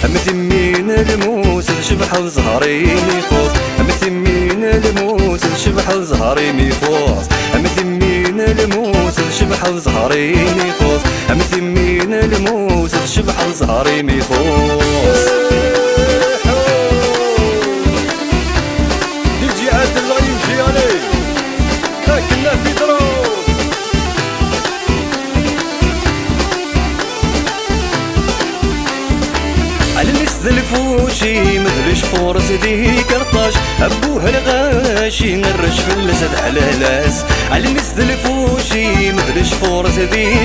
أمثمين الموس الشبح وزهري ميخوص أمثمين الموس الشبح وزهري ميخوص أمثمين الموس الشبح وزهري ميخوص أمثمين الموس الشبح وزهري ميخوص يجي عاد الله يمشي عليه لكننا في ضرب على الناس الفوشي مدرش فورس ذي كرطاش أبوها الغاشي نرش في اللسد على لاس على الناس الفوشي مدرش فورس ذي